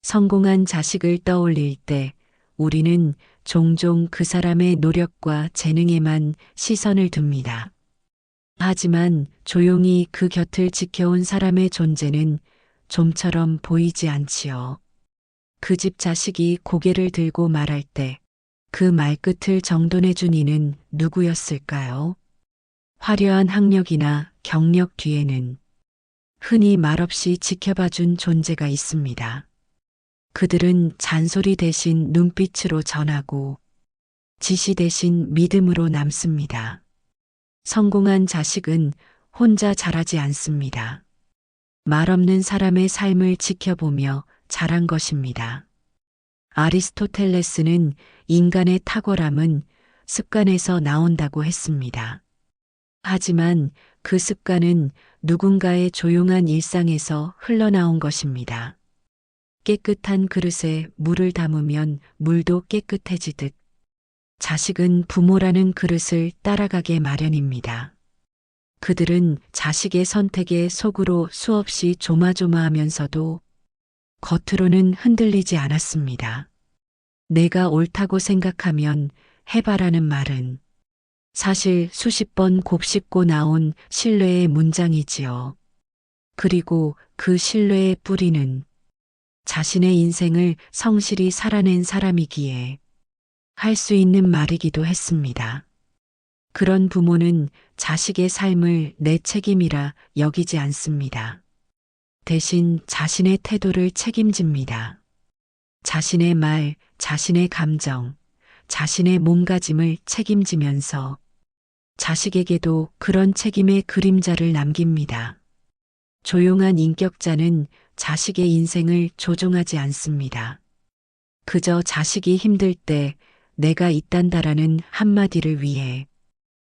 성공한 자식을 떠올릴 때 우리는 종종 그 사람의 노력과 재능에만 시선을 둡니다. 하지만 조용히 그 곁을 지켜온 사람의 존재는 좀처럼 보이지 않지요. 그 집 자식이 고개를 들고 말할 때 그 말끝을 정돈해준 이는 누구였을까요? 화려한 학력이나 경력 뒤에는 흔히 말없이 지켜봐준 존재가 있습니다. 그들은 잔소리 대신 눈빛으로 전하고 지시 대신 믿음으로 남습니다. 성공한 자식은 혼자 자라지 않습니다. 말 없는 사람의 삶을 지켜보며 자란 것입니다. 아리스토텔레스는 인간의 탁월함은 습관에서 나온다고 했습니다. 하지만 그 습관은 누군가의 조용한 일상에서 흘러나온 것입니다. 깨끗한 그릇에 물을 담으면 물도 깨끗해지듯 자식은 부모라는 그릇을 따라가게 마련입니다. 그들은 자식의 선택에 속으로 수없이 조마조마하면서도 겉으로는 흔들리지 않았습니다. 내가 옳다고 생각하면 해봐라는 말은 사실 수십 번 곱씹고 나온 신뢰의 문장이지요. 그리고 그 신뢰의 뿌리는 자신의 인생을 성실히 살아낸 사람이기에 할 수 있는 말이기도 했습니다. 그런 부모는 자식의 삶을 내 책임이라 여기지 않습니다. 대신 자신의 태도를 책임집니다. 자신의 말, 자신의 감정, 자신의 몸가짐을 책임지면서 자식에게도 그런 책임의 그림자를 남깁니다. 조용한 인격자는 자식의 인생을 조종하지 않습니다. 그저 자식이 힘들 때 내가 있단다라는 한마디를 위해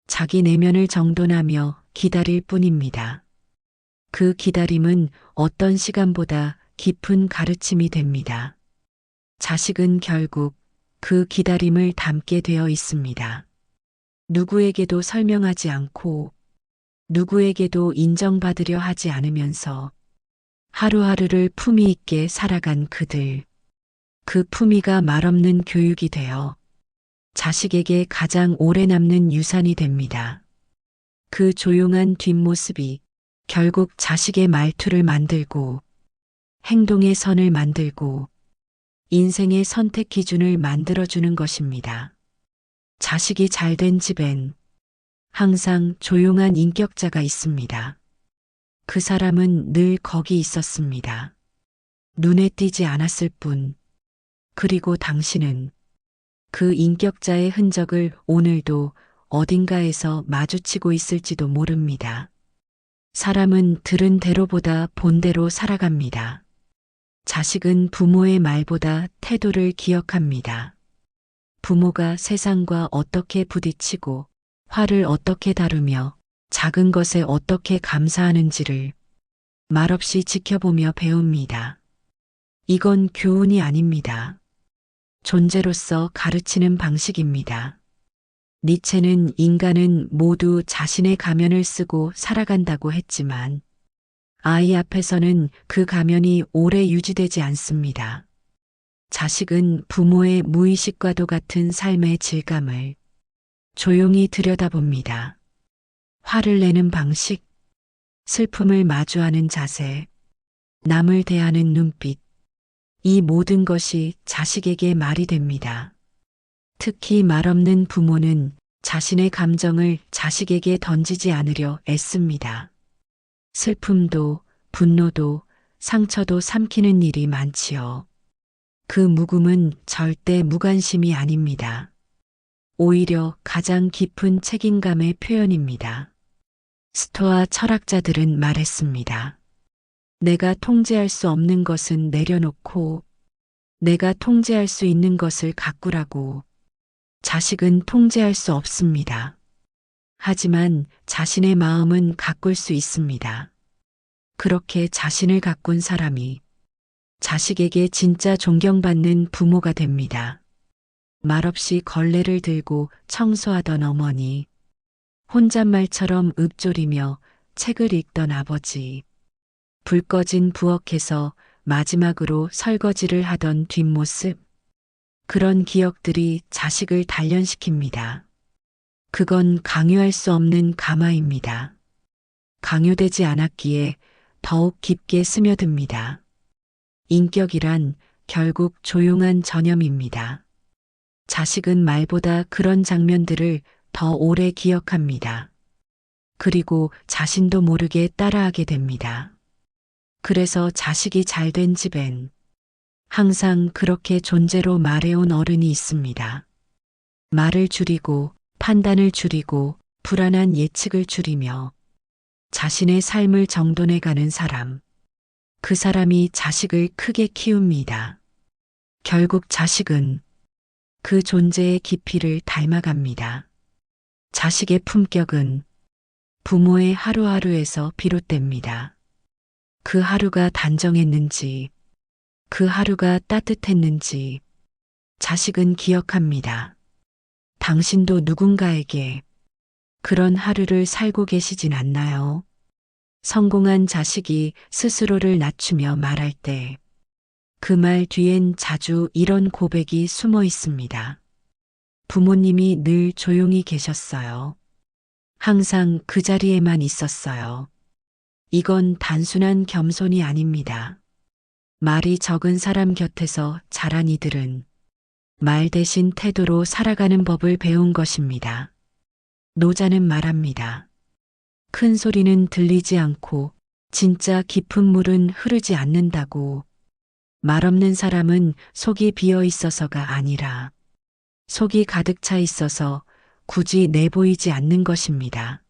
자기 내면을 정돈하며 기다릴 뿐입니다. 그 기다림은 어떤 시간보다 깊은 가르침이 됩니다. 자식은 결국 그 기다림을 담게 되어 있습니다. 누구에게도 설명하지 않고 누구에게도 인정받으려 하지 않으면서 하루하루를 품위 있게 살아간 그들. 그 품위가 말없는 교육이 되어 자식에게 가장 오래 남는 유산이 됩니다. 그 조용한 뒷모습이 결국 자식의 말투를 만들고 행동의 선을 만들고 인생의 선택 기준을 만들어주는 것입니다. 자식이 잘된 집엔 항상 조용한 인격자가 있습니다. 그 사람은 늘 거기 있었습니다. 눈에 띄지 않았을 뿐. 그리고 당신은 그 인격자의 흔적을 오늘도 어딘가에서 마주치고 있을지도 모릅니다. 사람은 들은 대로보다 본 대로 살아갑니다. 자식은 부모의 말보다 태도를 기억합니다. 부모가 세상과 어떻게 부딪히고 화를 어떻게 다루며 작은 것에 어떻게 감사하는지를 말없이 지켜보며 배웁니다. 이건 교훈이 아닙니다. 존재로서 가르치는 방식입니다. 니체는 인간은 모두 자신의 가면을 쓰고 살아간다고 했지만 아이 앞에서는 그 가면이 오래 유지되지 않습니다. 자식은 부모의 무의식과도 같은 삶의 질감을 조용히 들여다봅니다. 화를 내는 방식, 슬픔을 마주하는 자세, 남을 대하는 눈빛, 이 모든 것이 자식에게 말이 됩니다. 특히 말없는 부모는 자신의 감정을 자식에게 던지지 않으려 애씁니다. 슬픔도 분노도 상처도 삼키는 일이 많지요. 그 묵음은 절대 무관심이 아닙니다. 오히려 가장 깊은 책임감의 표현입니다. 스토아 철학자들은 말했습니다. 내가 통제할 수 없는 것은 내려놓고 내가 통제할 수 있는 것을 가꾸라고. 자식은 통제할 수 없습니다. 하지만 자신의 마음은 가꿀 수 있습니다. 그렇게 자신을 가꾼 사람이 자식에게 진짜 존경받는 부모가 됩니다. 말없이 걸레를 들고 청소하던 어머니, 혼잣말처럼 읊조리며 책을 읽던 아버지, 불 꺼진 부엌에서 마지막으로 설거지를 하던 뒷모습. 그런 기억들이 자식을 단련시킵니다. 그건 강요할 수 없는 감화입니다. 강요되지 않았기에 더욱 깊게 스며듭니다. 인격이란 결국 조용한 전염입니다. 자식은 말보다 그런 장면들을 더 오래 기억합니다. 그리고 자신도 모르게 따라하게 됩니다. 그래서 자식이 잘된 집엔 항상 그렇게 존재로 말해온 어른이 있습니다. 말을 줄이고 판단을 줄이고 불안한 예측을 줄이며 자신의 삶을 정돈해가는 사람. 그 사람이 자식을 크게 키웁니다. 결국 자식은 그 존재의 깊이를 닮아갑니다. 자식의 품격은 부모의 하루하루에서 비롯됩니다. 그 하루가 단정했는지, 그 하루가 따뜻했는지 자식은 기억합니다. 당신도 누군가에게 그런 하루를 살고 계시진 않나요? 성공한 자식이 스스로를 낮추며 말할 때 그 말 뒤엔 자주 이런 고백이 숨어 있습니다. 부모님이 늘 조용히 계셨어요. 항상 그 자리에만 있었어요. 이건 단순한 겸손이 아닙니다. 말이 적은 사람 곁에서 자란 이들은 말 대신 태도로 살아가는 법을 배운 것입니다. 노자는 말합니다. 큰 소리는 들리지 않고 진짜 깊은 물은 흐르지 않는다고. 말 없는 사람은 속이 비어 있어서가 아니라 속이 가득 차 있어서 굳이 내보이지 않는 것입니다.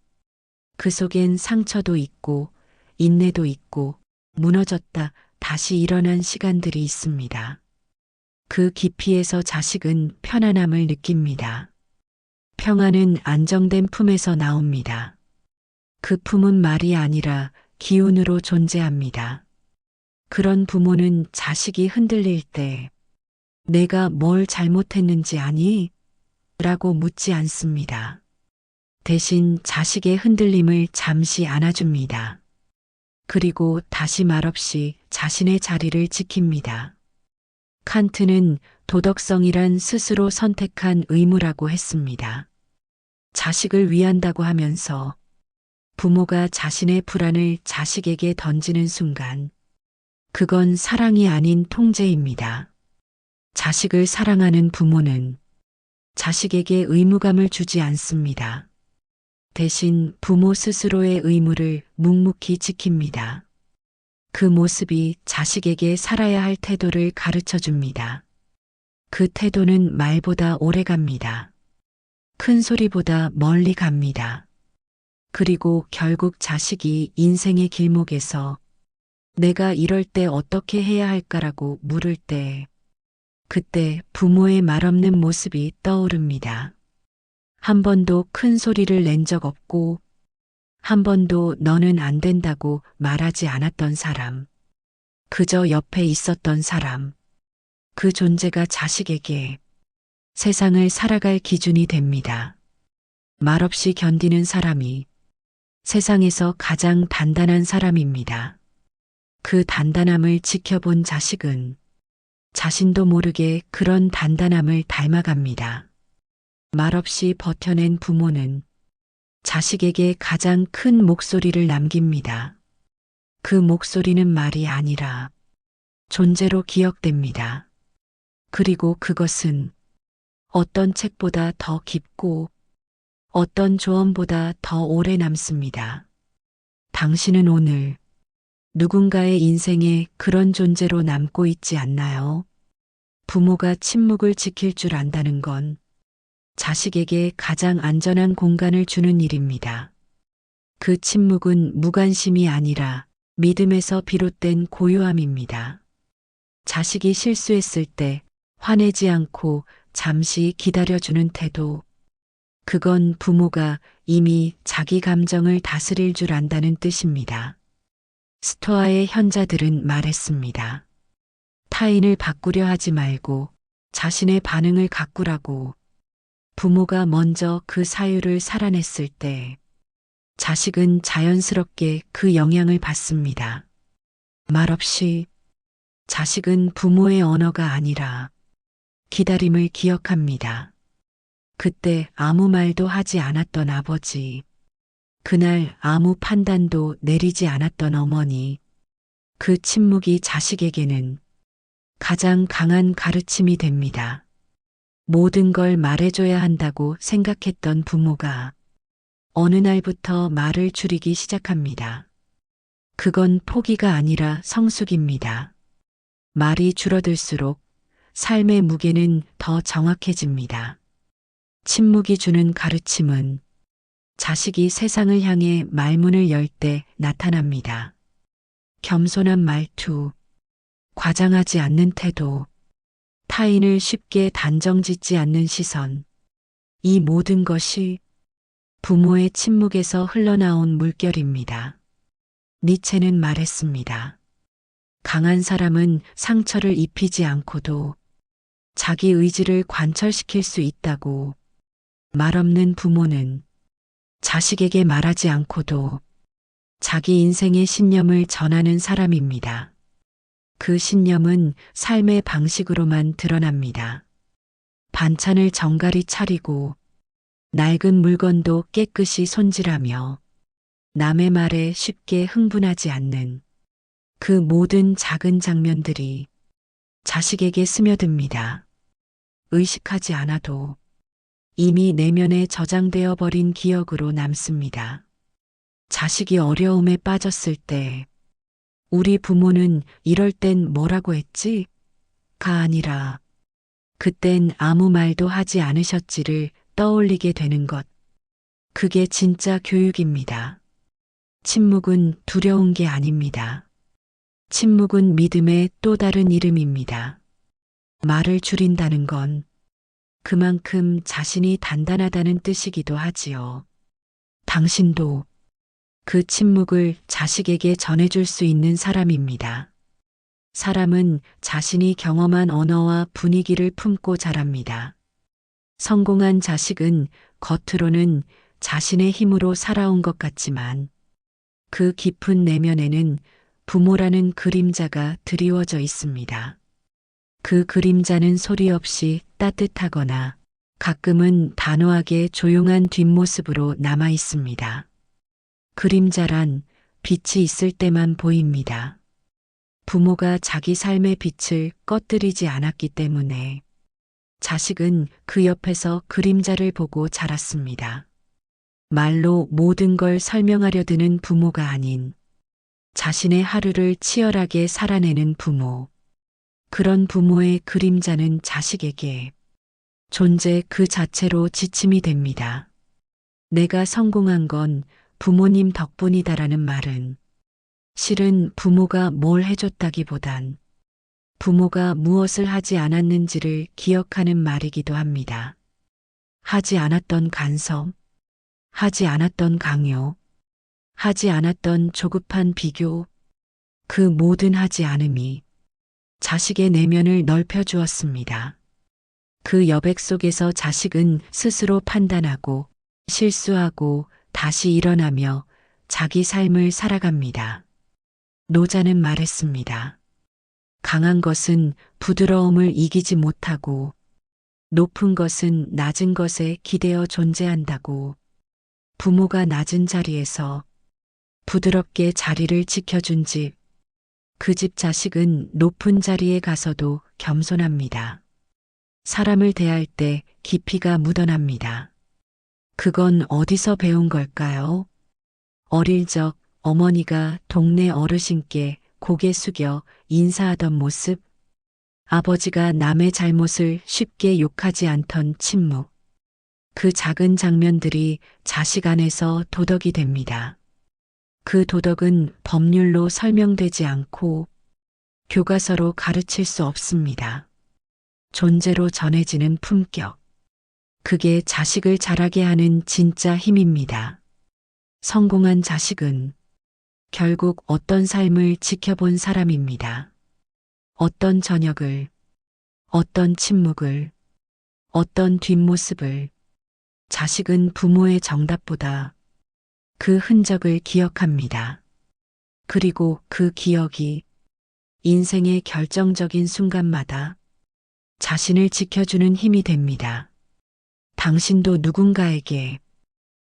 그 속엔 상처도 있고 인내도 있고 무너졌다 다시 일어난 시간들이 있습니다. 그 깊이에서 자식은 편안함을 느낍니다. 평안은 안정된 품에서 나옵니다. 그 품은 말이 아니라 기운으로 존재합니다. 그런 부모는 자식이 흔들릴 때 내가 뭘 잘못했는지 아니? 라고 묻지 않습니다. 대신 자식의 흔들림을 잠시 안아줍니다. 그리고 다시 말없이 자신의 자리를 지킵니다. 칸트는 도덕성이란 스스로 선택한 의무라고 했습니다. 자식을 위한다고 하면서 부모가 자신의 불안을 자식에게 던지는 순간 그건 사랑이 아닌 통제입니다. 자식을 사랑하는 부모는 자식에게 의무감을 주지 않습니다. 대신 부모 스스로의 의무를 묵묵히 지킵니다. 그 모습이 자식에게 살아야 할 태도를 가르쳐 줍니다. 그 태도는 말보다 오래 갑니다. 큰 소리보다 멀리 갑니다. 그리고 결국 자식이 인생의 길목에서 내가 이럴 때 어떻게 해야 할까라고 물을 때, 그때 부모의 말없는 모습이 떠오릅니다. 한 번도 큰 소리를 낸 적 없고, 한 번도 너는 안 된다고 말하지 않았던 사람, 그저 옆에 있었던 사람, 그 존재가 자식에게 세상을 살아갈 기준이 됩니다. 말없이 견디는 사람이 세상에서 가장 단단한 사람입니다. 그 단단함을 지켜본 자식은 자신도 모르게 그런 단단함을 닮아갑니다. 말없이 버텨낸 부모는 자식에게 가장 큰 목소리를 남깁니다. 그 목소리는 말이 아니라 존재로 기억됩니다. 그리고 그것은 어떤 책보다 더 깊고 어떤 조언보다 더 오래 남습니다. 당신은 오늘 누군가의 인생에 그런 존재로 남고 있지 않나요? 부모가 침묵을 지킬 줄 안다는 건 자식에게 가장 안전한 공간을 주는 일입니다. 그 침묵은 무관심이 아니라 믿음에서 비롯된 고요함입니다. 자식이 실수했을 때 화내지 않고 잠시 기다려주는 태도. 그건 부모가 이미 자기 감정을 다스릴 줄 안다는 뜻입니다. 스토아의 현자들은 말했습니다. 타인을 바꾸려 하지 말고 자신의 반응을 가꾸라고. 부모가 먼저 그 사유를 살아냈을 때 자식은 자연스럽게 그 영향을 받습니다. 말없이 자식은 부모의 언어가 아니라 기다림을 기억합니다. 그때 아무 말도 하지 않았던 아버지, 그날 아무 판단도 내리지 않았던 어머니, 그 침묵이 자식에게는 가장 강한 가르침이 됩니다. 모든 걸 말해줘야 한다고 생각했던 부모가 어느 날부터 말을 줄이기 시작합니다. 그건 포기가 아니라 성숙입니다. 말이 줄어들수록 삶의 무게는 더 정확해집니다. 침묵이 주는 가르침은 자식이 세상을 향해 말문을 열 때 나타납니다. 겸손한 말투, 과장하지 않는 태도, 타인을 쉽게 단정짓지 않는 시선, 이 모든 것이 부모의 침묵에서 흘러나온 물결입니다. 니체는 말했습니다. 강한 사람은 상처를 입히지 않고도 자기 의지를 관철시킬 수 있다고. 말없는 부모는 자식에게 말하지 않고도 자기 인생의 신념을 전하는 사람입니다. 그 신념은 삶의 방식으로만 드러납니다. 반찬을 정갈히 차리고 낡은 물건도 깨끗이 손질하며 남의 말에 쉽게 흥분하지 않는 그 모든 작은 장면들이 자식에게 스며듭니다. 의식하지 않아도 이미 내면에 저장되어 버린 기억으로 남습니다. 자식이 어려움에 빠졌을 때 우리 부모는 이럴 땐 뭐라고 했지? 가 아니라 그땐 아무 말도 하지 않으셨지를 떠올리게 되는 것. 그게 진짜 교육입니다. 침묵은 두려운 게 아닙니다. 침묵은 믿음의 또 다른 이름입니다. 말을 줄인다는 건 그만큼 자신이 단단하다는 뜻이기도 하지요. 당신도 그 침묵을 자식에게 전해줄 수 있는 사람입니다. 사람은 자신이 경험한 언어와 분위기를 품고 자랍니다. 성공한 자식은 겉으로는 자신의 힘으로 살아온 것 같지만 그 깊은 내면에는 부모라는 그림자가 드리워져 있습니다. 그 그림자는 소리 없이 따뜻하거나 가끔은 단호하게 조용한 뒷모습으로 남아 있습니다. 그림자란 빛이 있을 때만 보입니다. 부모가 자기 삶의 빛을 꺼뜨리지 않았기 때문에 자식은 그 옆에서 그림자를 보고 자랐습니다. 말로 모든 걸 설명하려 드는 부모가 아닌 자신의 하루를 치열하게 살아내는 부모. 그런 부모의 그림자는 자식에게 존재 그 자체로 지침이 됩니다. 내가 성공한 건 부모님 덕분이다라는 말은 실은 부모가 뭘 해줬다기보단 부모가 무엇을 하지 않았는지를 기억하는 말이기도 합니다. 하지 않았던 간섭, 하지 않았던 강요, 하지 않았던 조급한 비교, 그 모든 하지 않음이 자식의 내면을 넓혀주었습니다. 그 여백 속에서 자식은 스스로 판단하고 실수하고 다시 일어나며 자기 삶을 살아갑니다. 노자는 말했습니다. 강한 것은 부드러움을 이기지 못하고 높은 것은 낮은 것에 기대어 존재한다고. 부모가 낮은 자리에서 부드럽게 자리를 지켜준 집, 그 집 자식은 높은 자리에 가서도 겸손합니다. 사람을 대할 때 깊이가 묻어납니다. 그건 어디서 배운 걸까요? 어릴 적 어머니가 동네 어르신께 고개 숙여 인사하던 모습, 아버지가 남의 잘못을 쉽게 욕하지 않던 침묵, 그 작은 장면들이 자식 안에서 도덕이 됩니다. 그 도덕은 법률로 설명되지 않고 교과서로 가르칠 수 없습니다. 존재로 전해지는 품격. 그게 자식을 자라게 하는 진짜 힘입니다. 성공한 자식은 결국 어떤 삶을 지켜본 사람입니다. 어떤 저녁을, 어떤 침묵을, 어떤 뒷모습을. 자식은 부모의 정답보다 그 흔적을 기억합니다. 그리고 그 기억이 인생의 결정적인 순간마다 자신을 지켜주는 힘이 됩니다. 당신도 누군가에게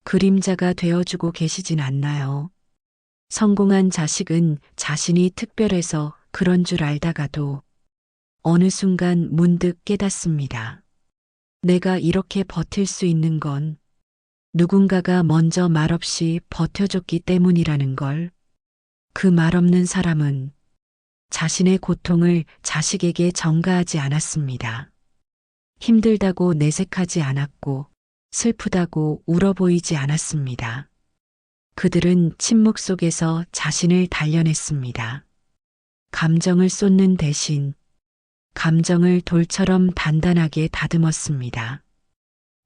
그림자가 되어주고 계시진 않나요? 성공한 자식은 자신이 특별해서 그런 줄 알다가도 어느 순간 문득 깨닫습니다. 내가 이렇게 버틸 수 있는 건 누군가가 먼저 말없이 버텨줬기 때문이라는 걸. 그 말없는 사람은 자신의 고통을 자식에게 전가하지 않았습니다. 힘들다고 내색하지 않았고 슬프다고 울어 보이지 않았습니다. 그들은 침묵 속에서 자신을 단련했습니다. 감정을 쏟는 대신 감정을 돌처럼 단단하게 다듬었습니다.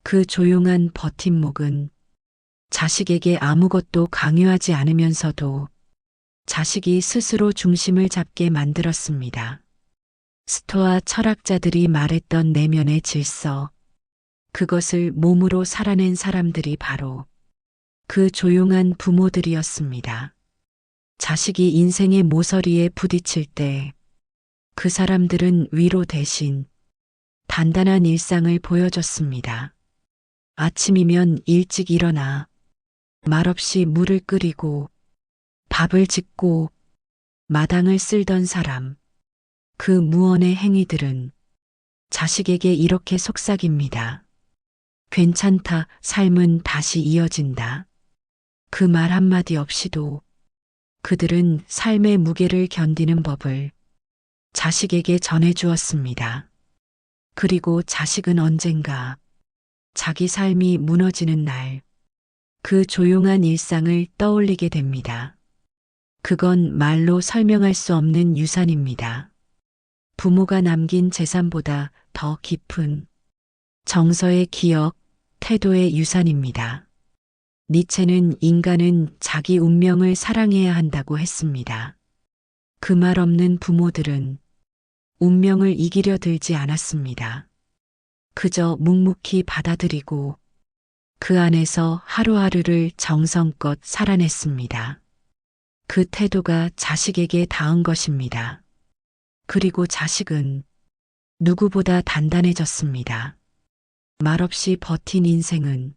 그 조용한 버팀목은 자식에게 아무것도 강요하지 않으면서도 자식이 스스로 중심을 잡게 만들었습니다. 스토아 철학자들이 말했던 내면의 질서, 그것을 몸으로 살아낸 사람들이 바로 그 조용한 부모들이었습니다. 자식이 인생의 모서리에 부딪힐 때 그 사람들은 위로 대신 단단한 일상을 보여줬습니다. 아침이면 일찍 일어나 말없이 물을 끓이고 밥을 짓고 마당을 쓸던 사람, 그 무언의 행위들은 자식에게 이렇게 속삭입니다. 괜찮다, 삶은 다시 이어진다. 그 말 한마디 없이도 그들은 삶의 무게를 견디는 법을 자식에게 전해주었습니다. 그리고 자식은 언젠가 자기 삶이 무너지는 날, 그 조용한 일상을 떠올리게 됩니다. 그건 말로 설명할 수 없는 유산입니다. 부모가 남긴 재산보다 더 깊은 정서의 기억, 태도의 유산입니다. 니체는 인간은 자기 운명을 사랑해야 한다고 했습니다. 그 말 없는 부모들은 운명을 이기려 들지 않았습니다. 그저 묵묵히 받아들이고 그 안에서 하루하루를 정성껏 살아냈습니다. 그 태도가 자식에게 닿은 것입니다. 그리고 자식은 누구보다 단단해졌습니다. 말없이 버틴 인생은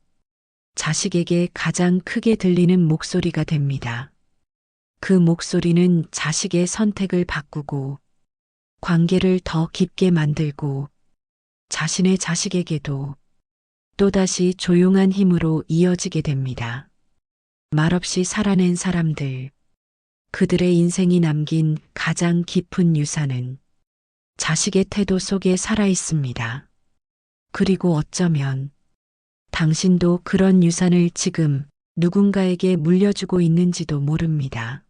자식에게 가장 크게 들리는 목소리가 됩니다. 그 목소리는 자식의 선택을 바꾸고 관계를 더 깊게 만들고 자신의 자식에게도 또다시 조용한 힘으로 이어지게 됩니다. 말없이 살아낸 사람들, 그들의 인생이 남긴 가장 깊은 유산은 자식의 태도 속에 살아 있습니다. 그리고 어쩌면 당신도 그런 유산을 지금 누군가에게 물려주고 있는지도 모릅니다.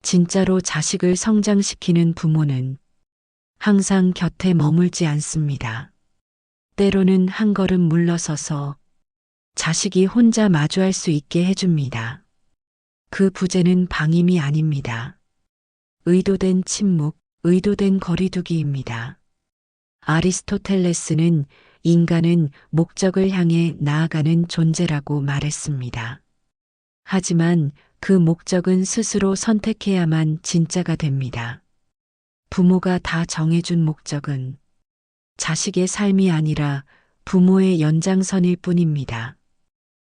진짜로 자식을 성장시키는 부모는 항상 곁에 머물지 않습니다. 때로는 한 걸음 물러서서 자식이 혼자 마주할 수 있게 해줍니다. 그 부재는 방임이 아닙니다. 의도된 침묵, 의도된 거리두기입니다. 아리스토텔레스는 인간은 목적을 향해 나아가는 존재라고 말했습니다. 하지만 그 목적은 스스로 선택해야만 진짜가 됩니다. 부모가 다 정해준 목적은 자식의 삶이 아니라 부모의 연장선일 뿐입니다.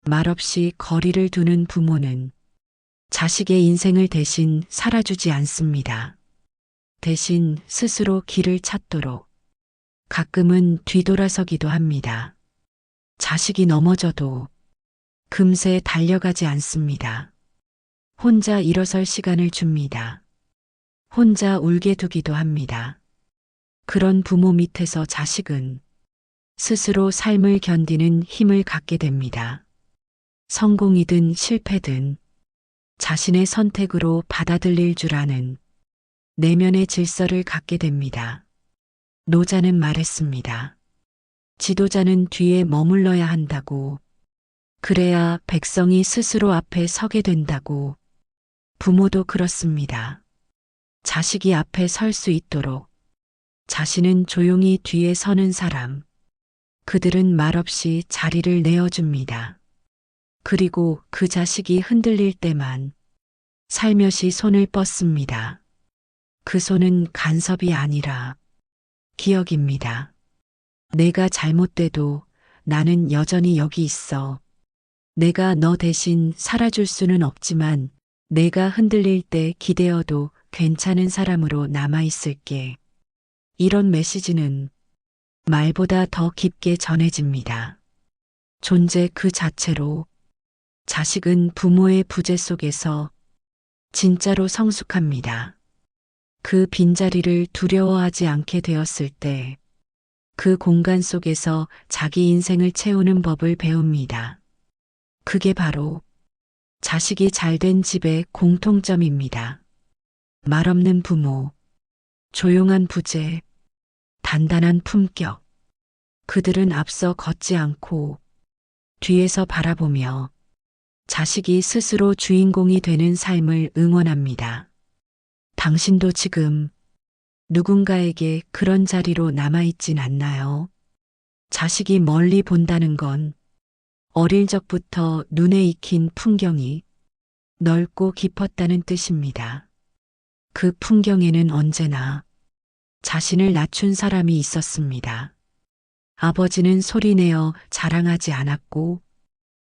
말없이 거리를 두는 부모는 자식의 인생을 대신 살아주지 않습니다. 대신 스스로 길을 찾도록 가끔은 뒤돌아서기도 합니다. 자식이 넘어져도 금세 달려가지 않습니다. 혼자 일어설 시간을 줍니다. 혼자 울게 두기도 합니다. 그런 부모 밑에서 자식은 스스로 삶을 견디는 힘을 갖게 됩니다. 성공이든 실패든 자신의 선택으로 받아들일 줄 아는 내면의 질서를 갖게 됩니다. 노자는 말했습니다. 지도자는 뒤에 머물러야 한다고, 그래야 백성이 스스로 앞에 서게 된다고. 부모도 그렇습니다. 자식이 앞에 설 수 있도록 자신은 조용히 뒤에 서는 사람, 그들은 말없이 자리를 내어줍니다. 그리고 그 자식이 흔들릴 때만 살며시 손을 뻗습니다. 그 손은 간섭이 아니라 기억입니다. 내가 잘못돼도 나는 여전히 여기 있어. 내가 너 대신 살아줄 수는 없지만 내가 흔들릴 때 기대어도 괜찮은 사람으로 남아있을게. 이런 메시지는 말보다 더 깊게 전해집니다. 존재 그 자체로 자식은 부모의 부재 속에서 진짜로 성숙합니다. 그 빈자리를 두려워하지 않게 되었을 때 그 공간 속에서 자기 인생을 채우는 법을 배웁니다. 그게 바로 자식이 잘된 집의 공통점입니다. 말없는 부모, 조용한 부재, 단단한 품격. 그들은 앞서 걷지 않고 뒤에서 바라보며 자식이 스스로 주인공이 되는 삶을 응원합니다. 당신도 지금 누군가에게 그런 자리로 남아있진 않나요? 자식이 멀리 본다는 건 어릴 적부터 눈에 익힌 풍경이 넓고 깊었다는 뜻입니다. 그 풍경에는 언제나 자신을 낮춘 사람이 있었습니다. 아버지는 소리내어 자랑하지 않았고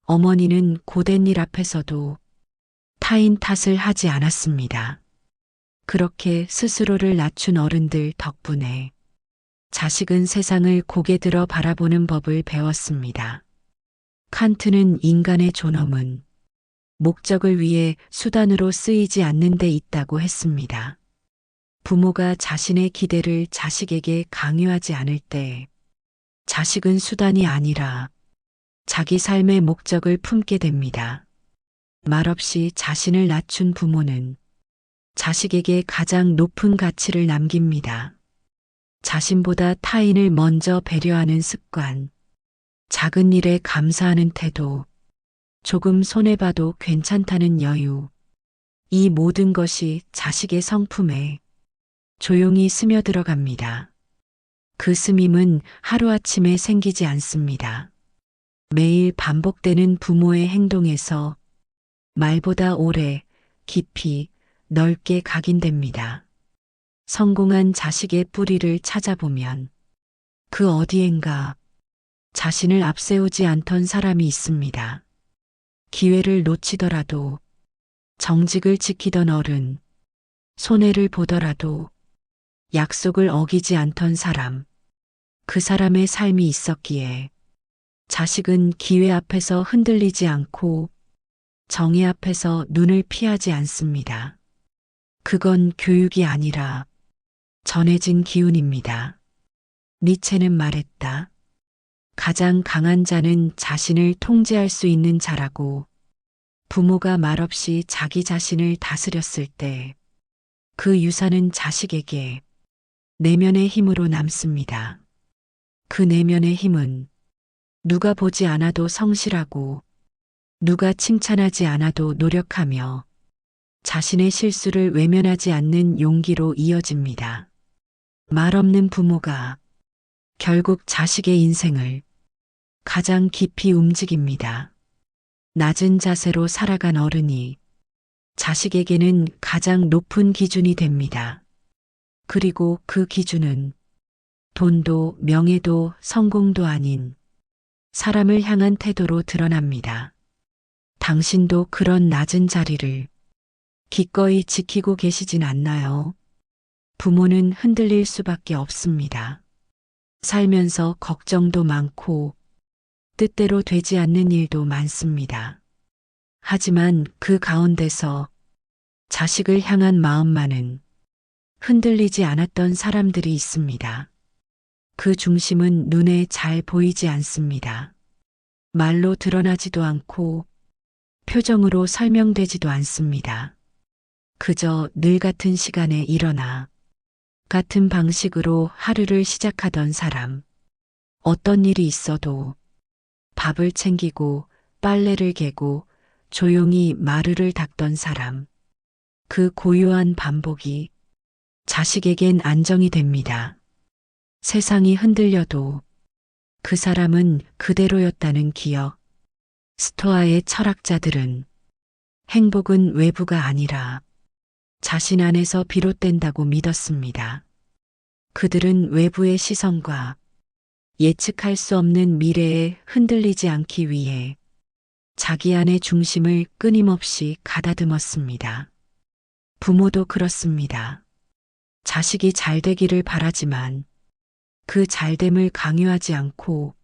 어머니는 고된 일 앞에서도 타인 탓을 하지 않았습니다. 그렇게 스스로를 낮춘 어른들 덕분에 자식은 세상을 고개 들어 바라보는 법을 배웠습니다. 칸트는 인간의 존엄은 목적을 위해 수단으로 쓰이지 않는 데 있다고 했습니다. 부모가 자신의 기대를 자식에게 강요하지 않을 때 자식은 수단이 아니라 자기 삶의 목적을 품게 됩니다. 말없이 자신을 낮춘 부모는 자식에게 가장 높은 가치를 남깁니다. 자신보다 타인을 먼저 배려하는 습관, 작은 일에 감사하는 태도, 조금 손해봐도 괜찮다는 여유, 이 모든 것이 자식의 성품에 조용히 스며들어갑니다. 그 스밈은 하루아침에 생기지 않습니다. 매일 반복되는 부모의 행동에서 말보다 오래, 깊이, 넓게 각인됩니다. 성공한 자식의 뿌리를 찾아보면 그 어디엔가 자신을 앞세우지 않던 사람이 있습니다. 기회를 놓치더라도 정직을 지키던 어른, 손해를 보더라도 약속을 어기지 않던 사람, 그 사람의 삶이 있었기에 자식은 기회 앞에서 흔들리지 않고 정의 앞에서 눈을 피하지 않습니다. 그건 교육이 아니라 전해진 기운입니다. 니체는 말했다. 가장 강한 자는 자신을 통제할 수 있는 자라고. 부모가 말없이 자기 자신을 다스렸을 때 그 유산은 자식에게 내면의 힘으로 남습니다. 그 내면의 힘은 누가 보지 않아도 성실하고 누가 칭찬하지 않아도 노력하며 자신의 실수를 외면하지 않는 용기로 이어집니다. 말없는 부모가 결국 자식의 인생을 가장 깊이 움직입니다. 낮은 자세로 살아간 어른이 자식에게는 가장 높은 기준이 됩니다. 그리고 그 기준은 돈도 명예도 성공도 아닌 사람을 향한 태도로 드러납니다. 당신도 그런 낮은 자리를 기꺼이 지키고 계시진 않나요? 부모는 흔들릴 수밖에 없습니다. 살면서 걱정도 많고 뜻대로 되지 않는 일도 많습니다. 하지만 그 가운데서 자식을 향한 마음만은 흔들리지 않았던 사람들이 있습니다. 그 중심은 눈에 잘 보이지 않습니다. 말로 드러나지도 않고 표정으로 설명되지도 않습니다. 그저 늘 같은 시간에 일어나 같은 방식으로 하루를 시작하던 사람. 어떤 일이 있어도 밥을 챙기고 빨래를 개고 조용히 마루를 닦던 사람. 그 고요한 반복이 자식에겐 안정이 됩니다. 세상이 흔들려도 그 사람은 그대로였다는 기억. 스토아의 철학자들은 행복은 외부가 아니라 자신 안에서 비롯된다고 믿었습니다. 그들은 외부의 시선과 예측할 수 없는 미래에 흔들리지 않기 위해 자기 안의 중심을 끊임없이 가다듬었습니다. 부모도 그렇습니다. 자식이 잘 되기를 바라지만 그 잘됨을 강요하지 않고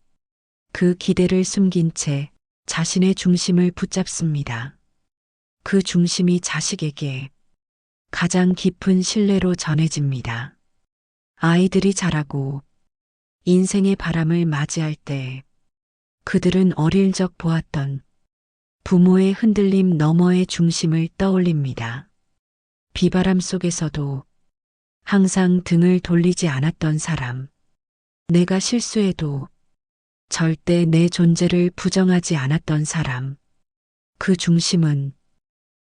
그 기대를 숨긴 채 자신의 중심을 붙잡습니다. 그 중심이 자식에게 가장 깊은 신뢰로 전해집니다. 아이들이 자라고 인생의 바람을 맞이할 때 그들은 어릴 적 보았던 부모의 흔들림 너머의 중심을 떠올립니다. 비바람 속에서도 항상 등을 돌리지 않았던 사람, 내가 실수해도 절대 내 존재를 부정하지 않았던 사람, 그 중심은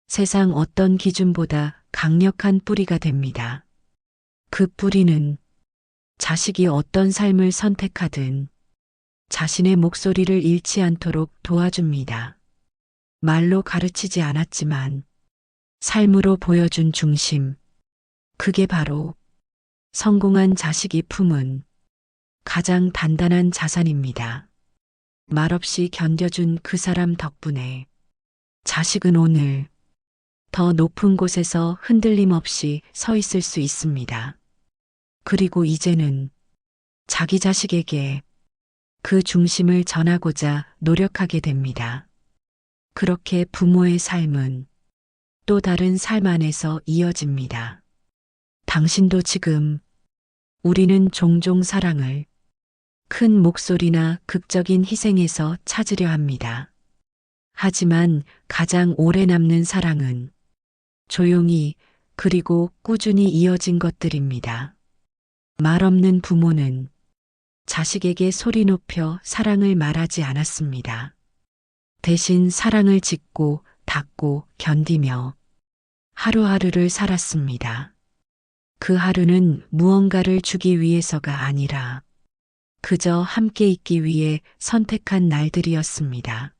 세상 어떤 기준보다 강력한 뿌리가 됩니다. 그 뿌리는 자식이 어떤 삶을 선택하든 자신의 목소리를 잃지 않도록 도와줍니다. 말로 가르치지 않았지만 삶으로 보여준 중심, 그게 바로 성공한 자식이 품은 가장 단단한 자산입니다. 말없이 견뎌준 그 사람 덕분에 자식은 오늘 더 높은 곳에서 흔들림 없이 서 있을 수 있습니다. 그리고 이제는 자기 자식에게 그 중심을 전하고자 노력하게 됩니다. 그렇게 부모의 삶은 또 다른 삶 안에서 이어집니다. 당신도 지금 우리는 종종 사랑을 큰 목소리나 극적인 희생에서 찾으려 합니다. 하지만 가장 오래 남는 사랑은 조용히 그리고 꾸준히 이어진 것들입니다. 말 없는 부모는 자식에게 소리 높여 사랑을 말하지 않았습니다. 대신 사랑을 짓고 닫고 견디며 하루하루를 살았습니다. 그 하루는 무언가를 주기 위해서가 아니라 그저 함께 있기 위해 선택한 날들이었습니다.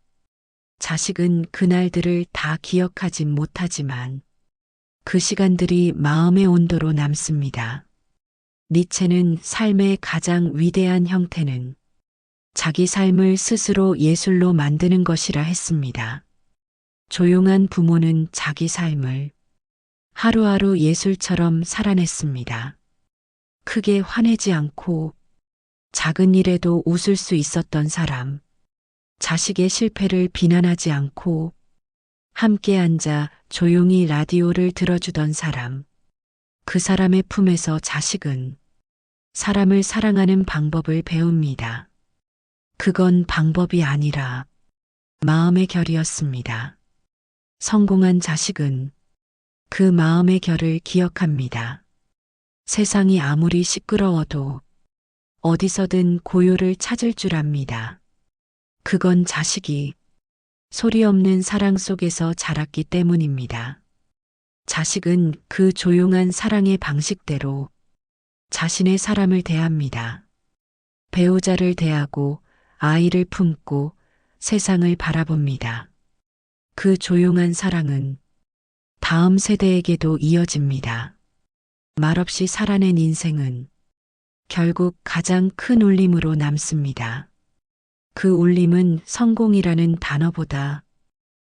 자식은 그 날들을 다 기억하진 못하지만 그 시간들이 마음의 온도로 남습니다. 니체는 삶의 가장 위대한 형태는 자기 삶을 스스로 예술로 만드는 것이라 했습니다. 조용한 부모는 자기 삶을 하루하루 예술처럼 살아냈습니다. 크게 화내지 않고 작은 일에도 웃을 수 있었던 사람, 자식의 실패를 비난하지 않고 함께 앉아 조용히 라디오를 들어주던 사람, 그 사람의 품에서 자식은 사람을 사랑하는 방법을 배웁니다. 그건 방법이 아니라 마음의 결이었습니다. 성공한 자식은 그 마음의 결을 기억합니다. 세상이 아무리 시끄러워도 어디서든 고요를 찾을 줄 압니다. 그건 자식이 소리 없는 사랑 속에서 자랐기 때문입니다. 자식은 그 조용한 사랑의 방식대로 자신의 사람을 대합니다. 배우자를 대하고 아이를 품고 세상을 바라봅니다. 그 조용한 사랑은 다음 세대에게도 이어집니다. 말없이 살아낸 인생은 결국 가장 큰 울림으로 남습니다. 그 울림은 성공이라는 단어보다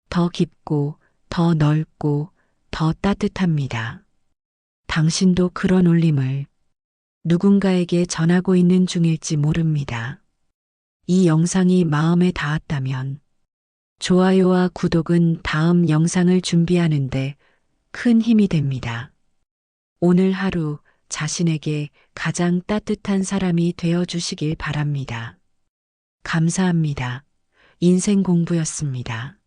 더 깊고 더 넓고 더 따뜻합니다. 당신도 그런 울림을 누군가에게 전하고 있는 중일지 모릅니다. 이 영상이 마음에 닿았다면 좋아요와 구독은 다음 영상을 준비하는데 큰 힘이 됩니다. 오늘 하루 자신에게 가장 따뜻한 사람이 되어 주시길 바랍니다. 감사합니다. 인생 공부였습니다.